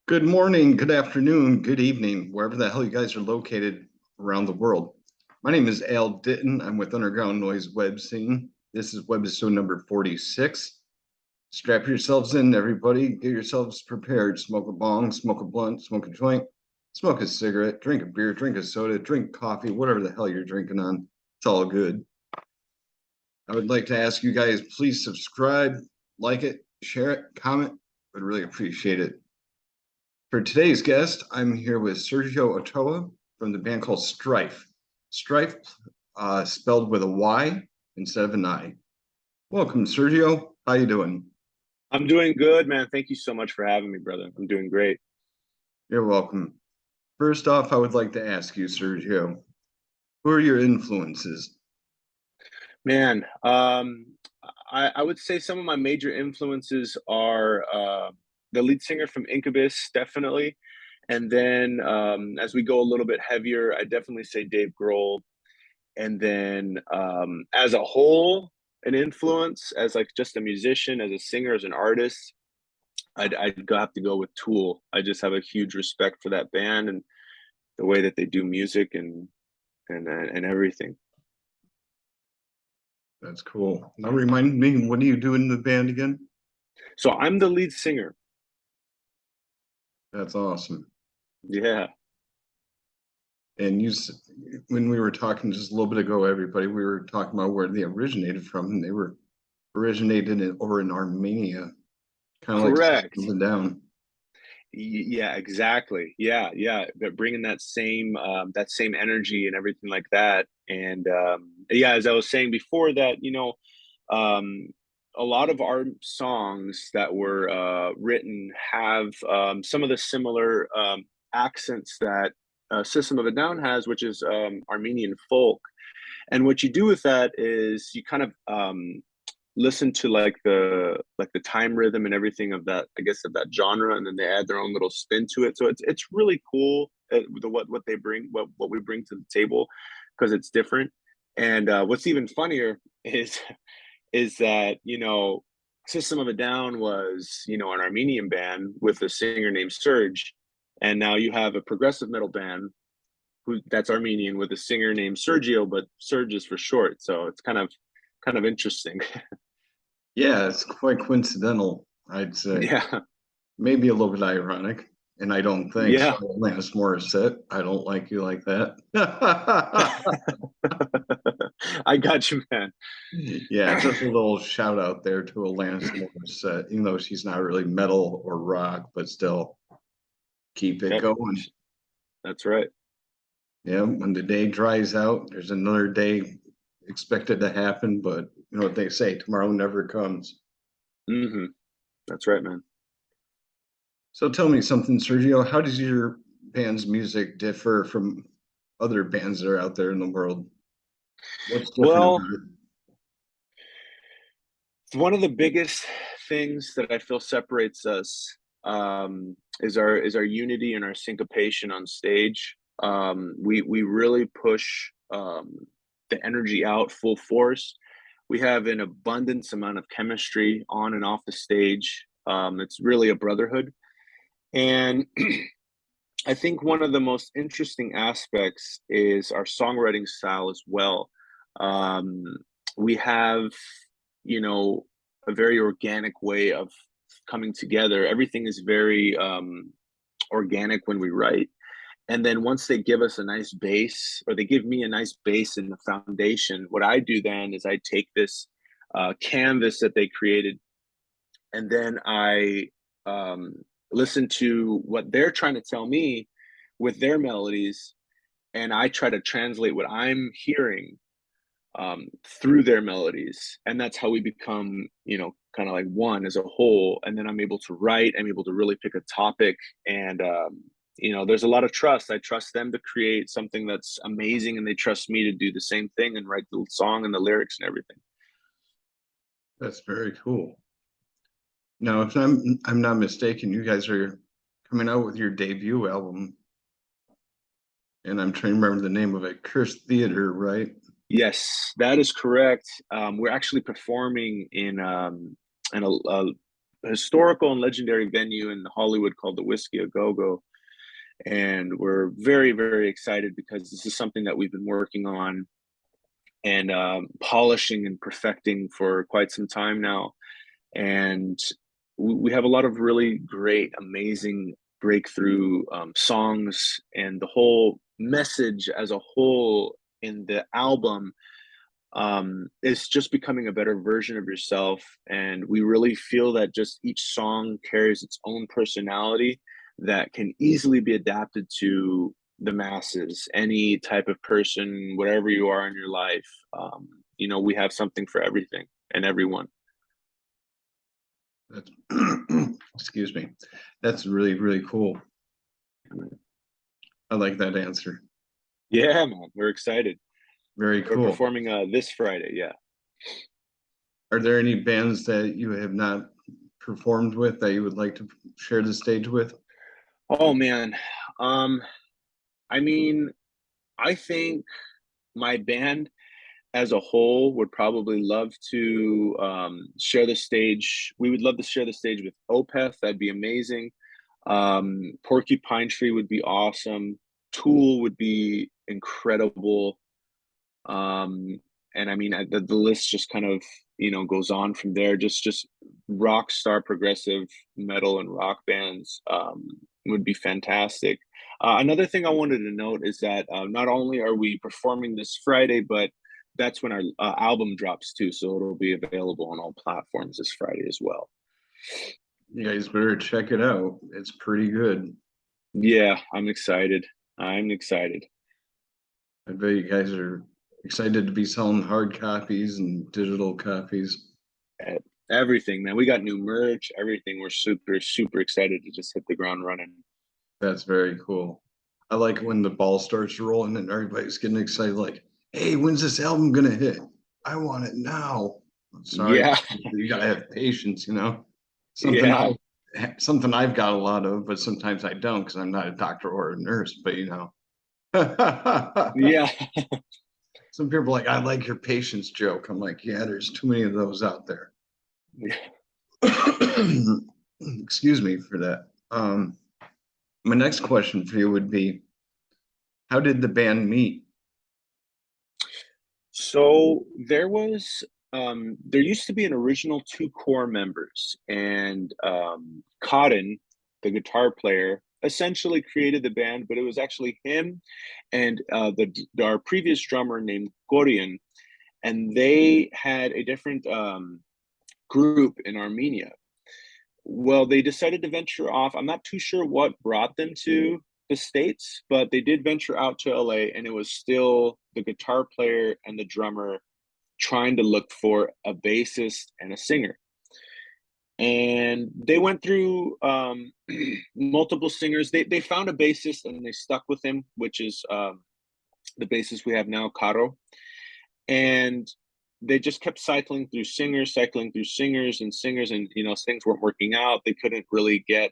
Good morning, good afternoon, good evening, wherever the hell you guys are located around the world. My name is Al Ditton. I'm with Underground Noise Webzine. This is Webisode number 46. Strap yourselves in, everybody. Get yourselves prepared. Smoke a bong, smoke a blunt, smoke a joint, smoke a cigarette, drink a beer, drink a soda, drink coffee, whatever the hell you're drinking on. It's all good. I would like to ask you guys, please subscribe, like it, share it, comment. Would really appreciate it. For today's guest, I'm here with Sergio Ochoa from the band called Stryfe. Strife, spelled with a Y instead of an I. Welcome, Sergio. How you doing? I'm doing good, man. Thank you so much for having me, brother. I'm doing great. You're welcome. First off, I would like to ask you, Sergio, who are your influences? Man, I would say some of my major influences are the lead singer from Incubus, definitely. And then as we go a little bit heavier, I definitely say Dave Grohl. And then as a whole, an influence as like just a musician, as a singer, as an artist, I'd have to go with Tool. I just have a huge respect for that band and the way that they do music and everything. That's cool. Now remind me, what do you do in the band again? So I'm the lead singer. That's awesome. Yeah. And when we were talking just a little bit ago, everybody, we were talking about where they originated from, and they were originated over in Armenia, kind of like Correct. System of a Down. Yeah, exactly. Yeah. But bringing that same energy and everything like that. And yeah, as I was saying before that, um, a lot of our songs that were written have some of the similar accents that System of a Down has, which is Armenian folk. And what you do with that is you kind of listen to like the time rhythm and everything of that, I guess, of that genre, and then they add their own little spin to it. So it's really cool what they bring, what we bring to the table, because it's different. And what's even funnier is that System of a Down was an Armenian band with a singer named Serge, and now you have a progressive metal band that's Armenian with a singer named Sergio, but Serge is for short. So it's kind of interesting. Yeah, it's quite coincidental, I'd say. Yeah. Maybe a little bit ironic. And I don't think so. Yeah. Alanis Morissette, I don't like you like that. I got you, man. Yeah, just a little shout out there to Alanis Morissette, even though she's not really metal or rock, but still keep it Hey, going. that's right. Yeah, when the day dries out, there's another day expected to happen, but you know what they say, tomorrow never comes. hmm That's right, man. So tell me something, Sergio. How does your band's music differ from other bands that are out there in the world? What's different Well, about it? one of the biggest things that I feel separates us is our unity and our syncopation on stage. We really push the energy out full force. We have an abundance amount of chemistry on and off the stage. It's really a brotherhood. And I think one of the most interesting aspects is our songwriting style as well. Um, we have, you know, a very organic way of coming together. Everything is very organic when we write. And then once they give us a nice base, or they give me a nice base in the foundation, what I do then is I take this canvas that they created, and then I um, listen to what they're trying to tell me with their melodies, and I try to translate what I'm hearing through their melodies, and that's how we become, kind of like one as a whole. And then I'm able to write. I'm able to really pick a topic, and there's a lot of trust. I trust them to create something that's amazing, and they trust me to do the same thing and write the song and the lyrics and everything. That's very cool. Now, if I'm not mistaken, you guys are coming out with your debut album, and I'm trying to remember the name of it, Cursed Theater, right? Yes, that is correct. We're actually performing in a historical and legendary venue in Hollywood called the Whiskey A Go Go, and we're very, very excited because this is something that we've been working on and polishing and perfecting for quite some time now. And we have a lot of really great, amazing breakthrough songs, and the whole message as a whole in the album is just becoming a better version of yourself. And we really feel that just each song carries its own personality that can easily be adapted to the masses, any type of person, whatever you are in your life. We have something for everything and everyone. That's, excuse me. That's really, really cool. I like that answer. Yeah, man, we're excited. Very We're cool. performing this Friday. Yeah. Are there any bands that you have not performed with that you would like to share the stage with? Oh man. I mean, I think my band as a whole would probably love to share the stage. We would love to share the stage with Opeth. That'd be amazing. Porcupine Tree would be awesome. Tool would be incredible. And I mean, the list just kind of goes on from there. Just rock star progressive metal and rock bands would be fantastic. Another thing I wanted to note is that not only are we performing this Friday, but that's when our album drops too. So it'll be available on all platforms this Friday as well. You guys better check it out. It's pretty good. Yeah, I'm excited. I'm excited. I bet you guys are excited to be selling hard copies and digital copies. Everything, man. We got new merch, everything. We're super, super excited to just hit the ground running. That's very cool. I like when the ball starts rolling and everybody's getting excited, like, hey, when's this album gonna hit? I want it now. I'm sorry, Yeah, you gotta have patience, Something yeah, I've got a lot of, but sometimes I don't because I'm not a doctor or a nurse, but yeah. some people are like, I like your patience joke. I'm like, yeah, there's too many of those out there. Excuse me for that. My next question for you would be, how did the band meet? So there used to be an original two core members, and Cotton, the guitar player, essentially created the band, but it was actually him and our previous drummer named Korean, and they had a different group in Armenia. Well, they decided to venture off. I'm not too sure what brought them to the States, but they did venture out to LA, and it was still the guitar player and the drummer trying to look for a bassist and a singer. And they went through multiple singers. They found a bassist and they stuck with him, which is the bassist we have now, Caro. And they just kept cycling through singers and singers, and things weren't working out. They couldn't really get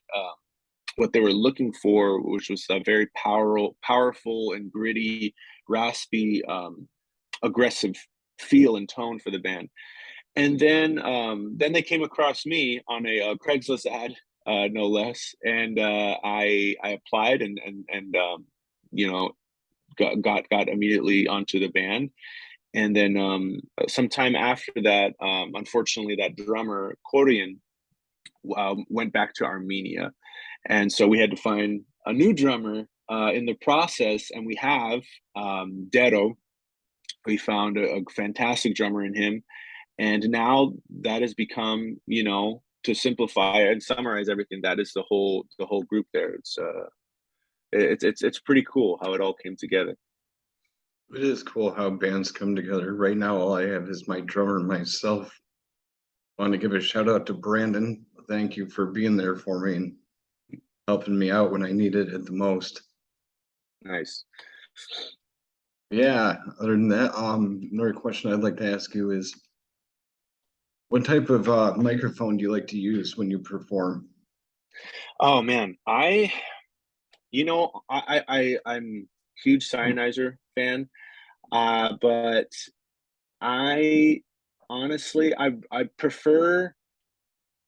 what they were looking for, which was a very powerful and gritty, raspy, aggressive feel and tone for the band. And then they came across me on a Craigslist ad, no less, and I applied and got immediately onto the band. And then sometime after that, unfortunately, that drummer Korean went back to Armenia, and so we had to find a new drummer in the process. And we have Dero. We found a fantastic drummer in him, and now that has become, to simplify and summarize everything, that is the whole group there. It's pretty cool how it all came together. It is cool how bands come together. Right now, all I have is my drummer and myself. I want to give a shout out to Brandon. Thank you for being there for me and helping me out when I needed it the most. Nice. Yeah, other than that, another question I'd like to ask you is, what type of microphone do you like to use when you perform? Oh man, I'm huge Cyanizer fan, but I honestly I prefer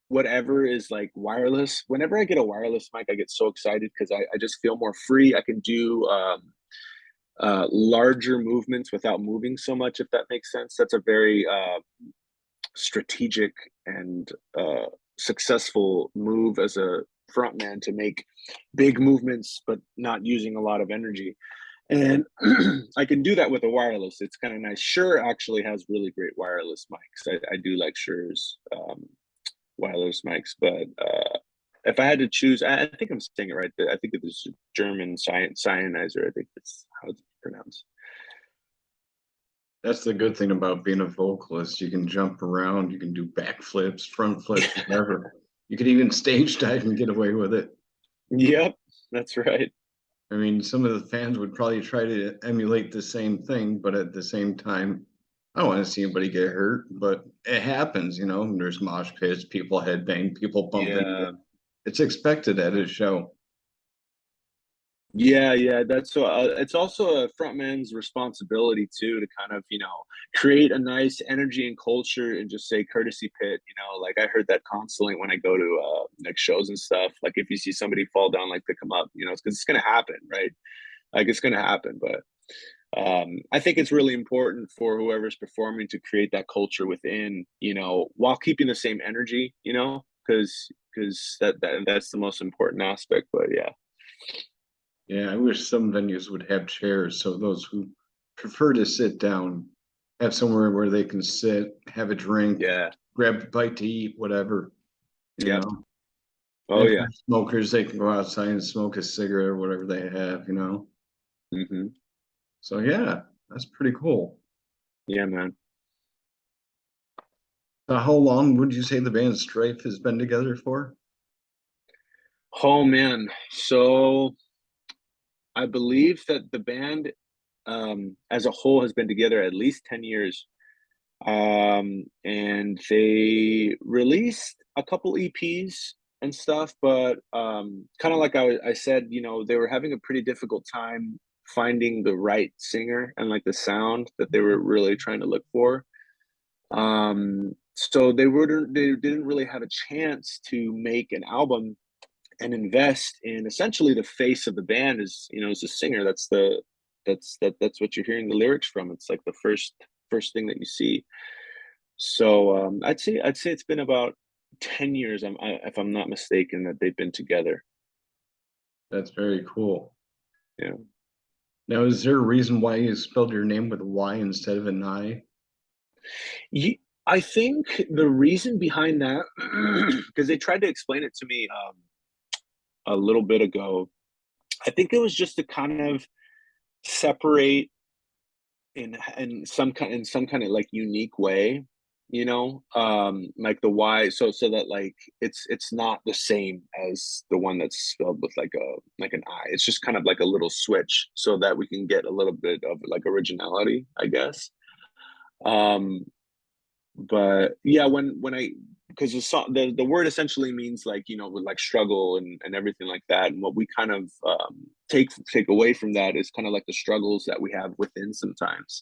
whatever is like wireless. Whenever I get a wireless mic, I get so excited because I just feel more free. I can do larger movements without moving so much, if that makes sense. That's a very strategic and successful move as a frontman, to make big movements but not using a lot of energy. And I can do that with a wireless. It's kind of nice. Shure actually has really great wireless mics. I do like Shure's wireless mics, but if I had to choose, I think I'm saying it right. I think it is German cyanizer. I think that's how it's pronounced. That's the good thing about being a vocalist. You can jump around, you can do backflips, front flips, whatever. You could even stage dive and get away with it. Yep, that's right. I mean, some of the fans would probably try to emulate the same thing, but at the same time, I don't want to see anybody get hurt, but it happens, you know. There's mosh pits, people headbang, people bump into it. Yeah, It's expected at a show. yeah. That's so. It's also a frontman's responsibility too, to kind of create a nice energy and culture, and just say courtesy pit. Like I heard that constantly when I go to like shows and stuff. Like if you see somebody fall down, like pick them up. It's because it's gonna happen, right? Like it's gonna happen, but I think it's really important for whoever's performing to create that culture within, while keeping the same energy, because that's the most important aspect. But yeah, Yeah, I wish some venues would have chairs so those who prefer to sit down have somewhere where they can sit, have a drink, yeah, grab a bite to eat, whatever, you yep. know. Oh And if yeah. they're smokers, they can go outside and smoke a cigarette or whatever they have, you know. Hmm. So yeah, that's pretty cool. Yeah, man. How long would you say the band Strife has been together for? Oh man. So I believe that the band, as a whole, has been together at least 10 years. And they released a couple EPs and stuff, but kind of like I said, they were having a pretty difficult time finding the right singer and like the sound that they were really trying to look for. So they didn't really have a chance to make an album and invest in essentially the face of the band, is as a singer. That's what you're hearing the lyrics from. It's like the first thing that you see. So I'd say it's been about 10 years, if I'm not mistaken, that they've been together. That's very cool. Yeah. Now, is there a reason why you spelled your name with a Y instead of an I? Ye I think the reason behind that, because they tried to explain it to me, a little bit ago. I think it was just to kind of separate in some kind of like unique way, like the Y, so that like it's not the same as the one that's spelled with like an I. It's just kind of like a little switch so that we can get a little bit of like originality, I guess. Um, but yeah, when I because the word essentially means like with like struggle and everything like that, and what we kind of take away from that is kind of like the struggles that we have within sometimes.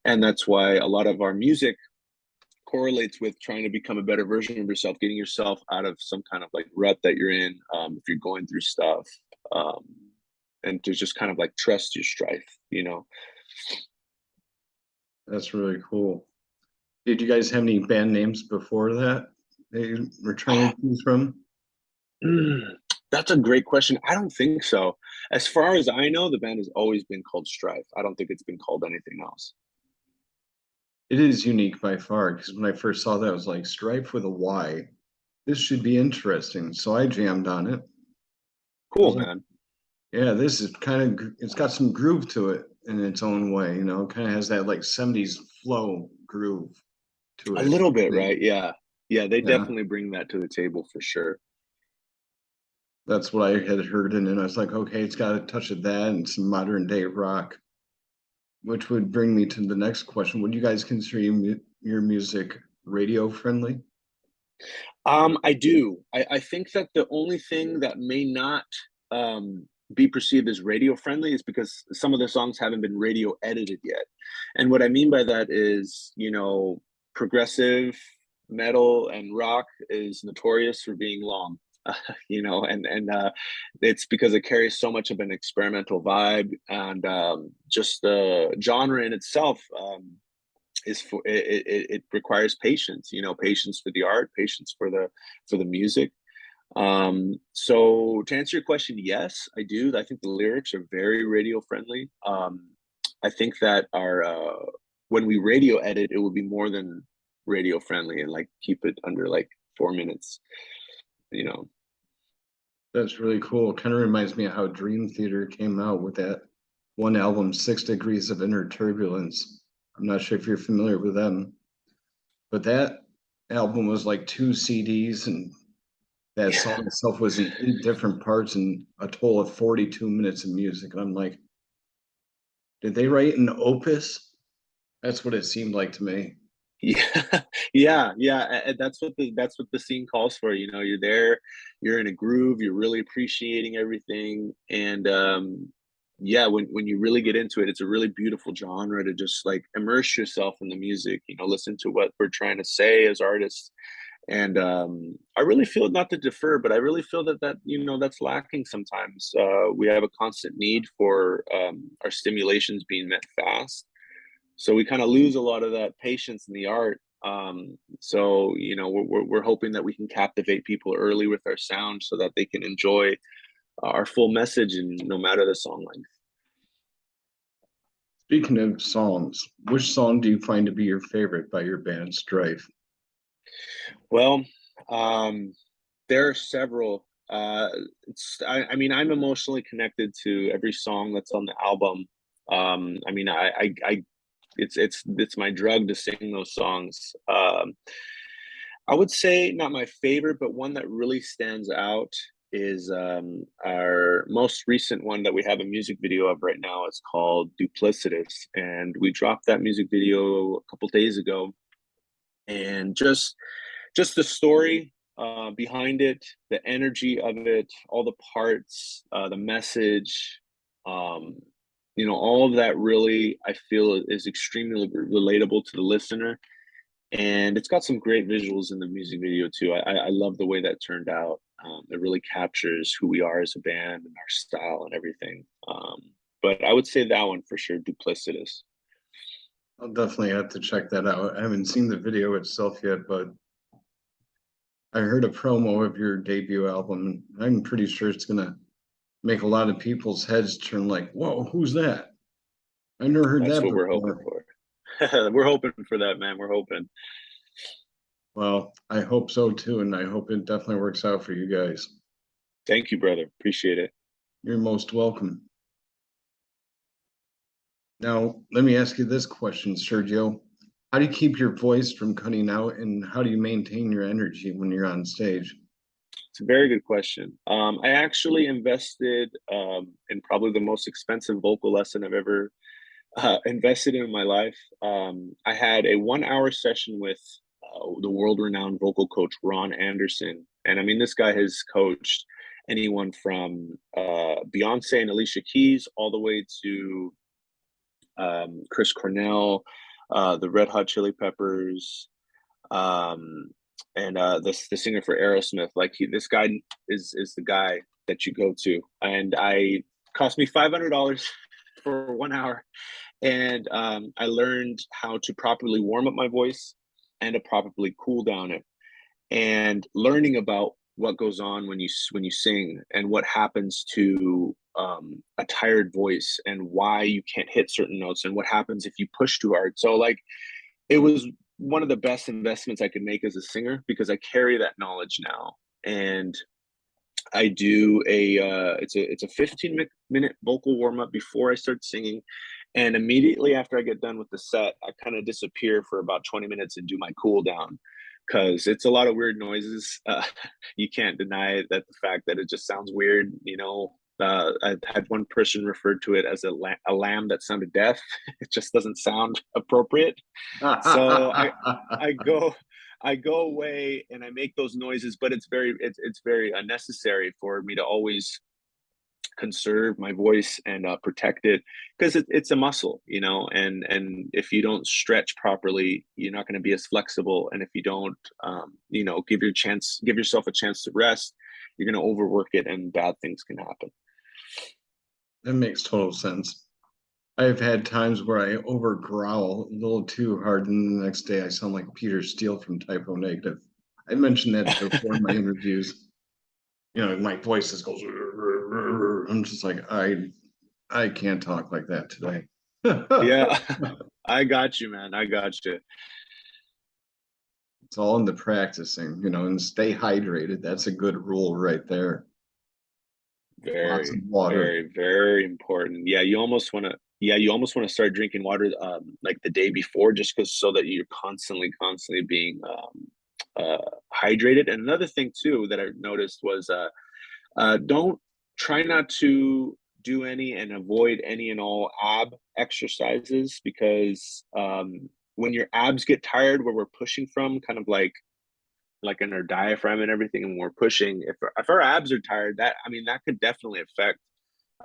And that's why a lot of our music correlates with trying to become a better version of yourself, getting yourself out of some kind of like rut that you're in, if you're going through stuff, um, and to just kind of like trust your strife. That's really cool. Did you guys have any band names before that you were trying to choose from? That's a great question. I don't think so. As far as I know, the band has always been called Strife. I don't think it's been called anything else. It is unique by far because when I first saw that, I was like, Strife with a Y. This should be interesting. So I jammed on it. I Cool, was like, man. yeah, this is kind of, it's got some groove to it in its own way, you know, kind of has that like 70s flow groove to A it. little bit, right? Yeah. Yeah, they Yeah, definitely bring that to the table for sure. that's what I had heard. And then I was like, okay, it's got a touch of that and some modern day rock, which would bring me to the next question. Would you guys consider your music radio friendly? I do. I think that the only thing that may not be perceived as radio friendly is because some of the songs haven't been radio edited yet. And what I mean by that is, progressive, metal and rock is notorious for being long. And it's because it carries so much of an experimental vibe, and just the genre in itself is for it requires patience. Patience for the art, patience for the music. So to answer your question, yes, I do. I think the lyrics are very radio friendly. I think that our when we radio edit, it would be more than radio friendly, and like keep it under like 4 minutes. You know. That's really cool. Kind of reminds me of how Dream Theater came out with that one album, 6 Degrees of Inner Turbulence. I'm not sure if you're familiar with them, but that album was like 2 CDs, and that Yeah. song itself was in 8 different parts and a total of 42 minutes of music. And I'm like, did they write an opus? That's what it seemed like to me. Yeah, yeah. And that's what the scene calls for. You're there, you're in a groove, you're really appreciating everything, and yeah, when you really get into it, it's a really beautiful genre to just like immerse yourself in the music. Listen to what we're trying to say as artists, and I really feel, not to defer, but I really feel that that's lacking sometimes. We have a constant need for our stimulations being met fast, so we kind of lose a lot of that patience in the art. So we're hoping that we can captivate people early with our sound so that they can enjoy our full message, and no matter the song length. Speaking of songs, which song do you find to be your favorite by your band Strife? Well, um, there are several. I mean, I'm emotionally connected to every song that's on the album. I mean, it's my drug to sing those songs. I would say not my favorite, but one that really stands out is our most recent one that we have a music video of right now. It's called Duplicitous, and we dropped that music video a couple days ago. And just the story behind it, the energy of it, all the parts, the message, um, all of that really I feel is extremely relatable to the listener, and it's got some great visuals in the music video too. I love the way that turned out. It really captures who we are as a band and our style and everything. But I would say that one for sure, Duplicitous. I'll definitely have to check that out. I haven't seen the video itself yet, but I heard a promo of your debut album. I'm pretty sure it's gonna make a lot of people's heads turn like, whoa, who's that? I never heard That's that what we're hoping before. for. We're hoping for that, man. We're hoping. Well, I hope so too, and I hope it definitely works out for you guys. Thank you, brother. Appreciate it. You're most welcome. Now, let me ask you this question, Sergio. How do you keep your voice from cutting out, and how do you maintain your energy when you're on stage? It's a very good question. I actually invested in probably the most expensive vocal lesson I've ever invested in my life. I had a 1 hour session with the world renowned vocal coach, Ron Anderson. And I mean, this guy has coached anyone from Beyonce and Alicia Keys all the way to Chris Cornell, the Red Hot Chili Peppers, um, and the singer for Aerosmith. Like this guy is the guy that you go to, and I cost me $500 for 1 hour, and I learned how to properly warm up my voice and to properly cool down it, and learning about what goes on when you sing and what happens to a tired voice and why you can't hit certain notes and what happens if you push too hard. So like it was one of the best investments I could make as a singer because I carry that knowledge now. And I do it's a 15-minute vocal warm up before I start singing, and immediately after I get done with the set, I kind of disappear for about 20 minutes and do my cool down because it's a lot of weird noises. You can't deny that the fact that it just sounds weird. I've had one person refer to it as a lamb that sounded deaf. It just doesn't sound appropriate. So I go I go away and I make those noises, but it's very necessary for me to always conserve my voice and protect it, because it's a muscle, you know, and if you don't stretch properly, you're not going to be as flexible, and if you don't, you know, give yourself a chance to rest, you're going to overwork it, and bad things can happen. That makes total sense. I've had times where I over growl a little too hard, and the next day I sound like Peter Steele from Typo Negative. I mentioned that before in my interviews. You know, my voice just goes. I'm just like, I can't talk like that today. Yeah. I got you, man. I got you. It's all in the practicing, you know, and stay hydrated. That's a good rule right there. Lots of Very, water. very, very important. Yeah, you almost want to. Yeah, you almost want to start drinking water like the day before, just because so that you're constantly being hydrated. And another thing too that I noticed was don't try not to do any and avoid any and all ab exercises, because when your abs get tired, where we're pushing from, kind of like in our diaphragm and everything, and we're pushing, if our abs are tired, that, I mean, that could definitely affect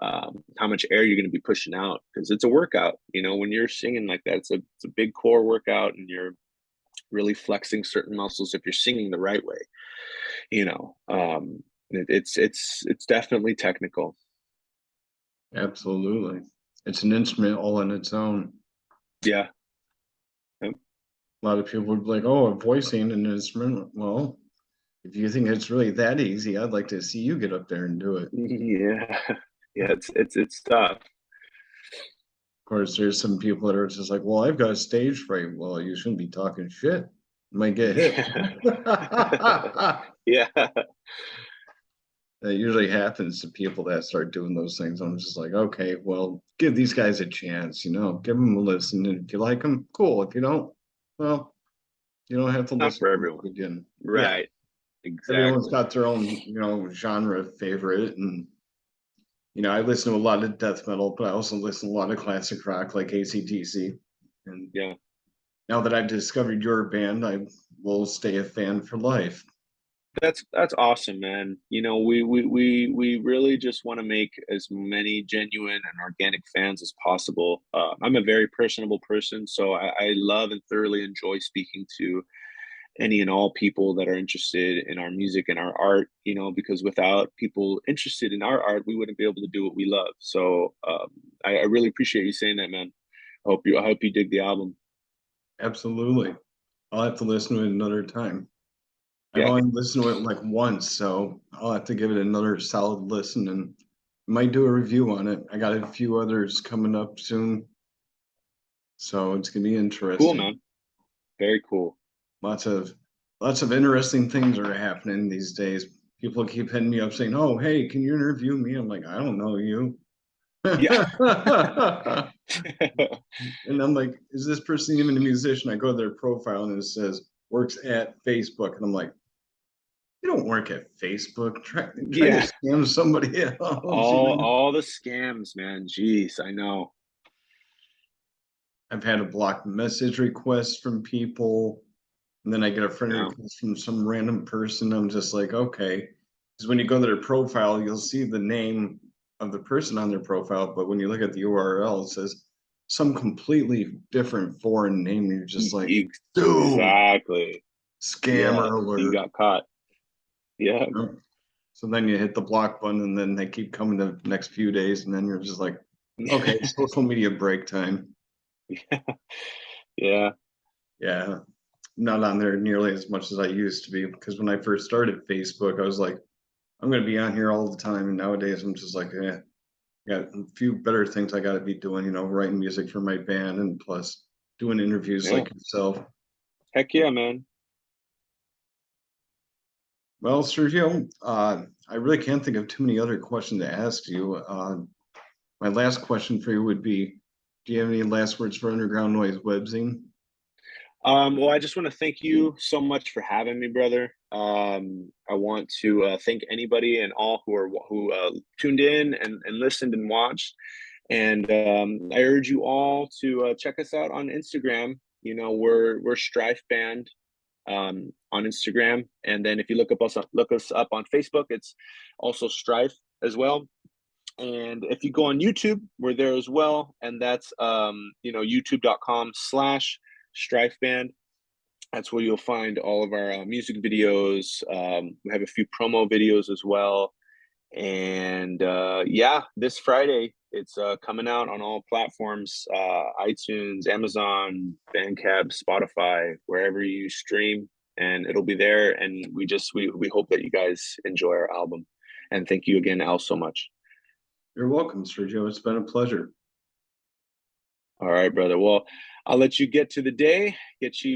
how much air you're going to be pushing out, because it's a workout, you know, when you're singing like that, it's a big core workout, and you're really flexing certain muscles if you're singing the right way, you know. It's definitely technical. Absolutely. It's an instrument all on its own. Yeah. Yep. A lot of people would be like, oh, voicing an instrument. Well, if you think it's really that easy, I'd like to see you get up there and do it. Yeah. Yeah, it's tough. Of course, there's some people that are just like, well, I've got a stage fright. Well, you shouldn't be talking shit. You might get hit. Yeah. That usually happens to people that start doing those things. I'm just like, okay, well, give these guys a chance, you know, give them a listen. And if you like them, cool. If you don't, well, you don't have to Not listen for to everyone. it again. Yeah, Right. everyone's Exactly. got their own, you know, genre favorite. And, you know, I listen to a lot of death metal, but I also listen to a lot of classic rock like AC/DC. And Yeah. now that I've discovered your band, I will stay a fan for life. That's awesome, man. You know, we really just want to make as many genuine and organic fans as possible. I'm a very personable person, so I love and thoroughly enjoy speaking to any and all people that are interested in our music and our art. You know, because without people interested in our art, we wouldn't be able to do what we love. So I really appreciate you saying that, man. I hope you dig the album. Absolutely. I'll have to listen to it another time. I've Yeah, only listened to it like once, so I'll have to give it another solid listen and might do a review on it. I got a few others coming up soon, so it's gonna be cool, interesting. man. Very cool. Lots of lots of interesting things are happening these days. People keep hitting me up saying, "Oh, hey, can you interview me?" I'm like, "I don't know you." Yeah. And I'm like, "Is this person even a musician?" I go to their profile and it says works at Facebook, and I'm like, you don't work at Facebook. Trying to Yeah. scam somebody else, you know. All the scams, man. Jeez, I know. I've had a block message request from people, and then I get a friend Yeah. request from some random person. I'm just like, okay. Because when you go to their profile, you'll see the name of the person on their profile, but when you look at the URL, it says some completely different foreign name. You're just like, dude, Exactly. Yeah, scammer you alert. got caught. Yeah. You know? So then you hit the block button, and then they keep coming the next few days, and then you're just like, okay, social media break time. Yeah. Yeah, not on there nearly as much as I used to be because when I first started Facebook, I was like, I'm going to be on here all the time. And nowadays, I'm just like, yeah, got a few better things I got to be doing, you know, writing music for my band and plus doing interviews Yeah. like yourself. Heck yeah, man. Well, Sergio, I really can't think of too many other questions to ask you. My last question for you would be, do you have any last words for Underground Noise Webzine? Well, I just want to thank you so much for having me, brother. I want to thank anybody and all who tuned in and listened and watched. And I urge you all to check us out on Instagram. You know, we're Strife Band on Instagram, and then if you look us up on Facebook, it's also Strife as well. And if you go on YouTube, we're there as well. And that's, youtube.com/Strife Band. That's where you'll find all of our music videos. We have a few promo videos as well. And this Friday, it's coming out on all platforms, iTunes, Amazon, Bandcamp, Spotify, wherever you stream, and it'll be there. And we hope that you guys enjoy our album. And thank you again, Al, so much. You're welcome, Sergio. It's been a pleasure. All right, brother. Well, I'll let you get to the day, get you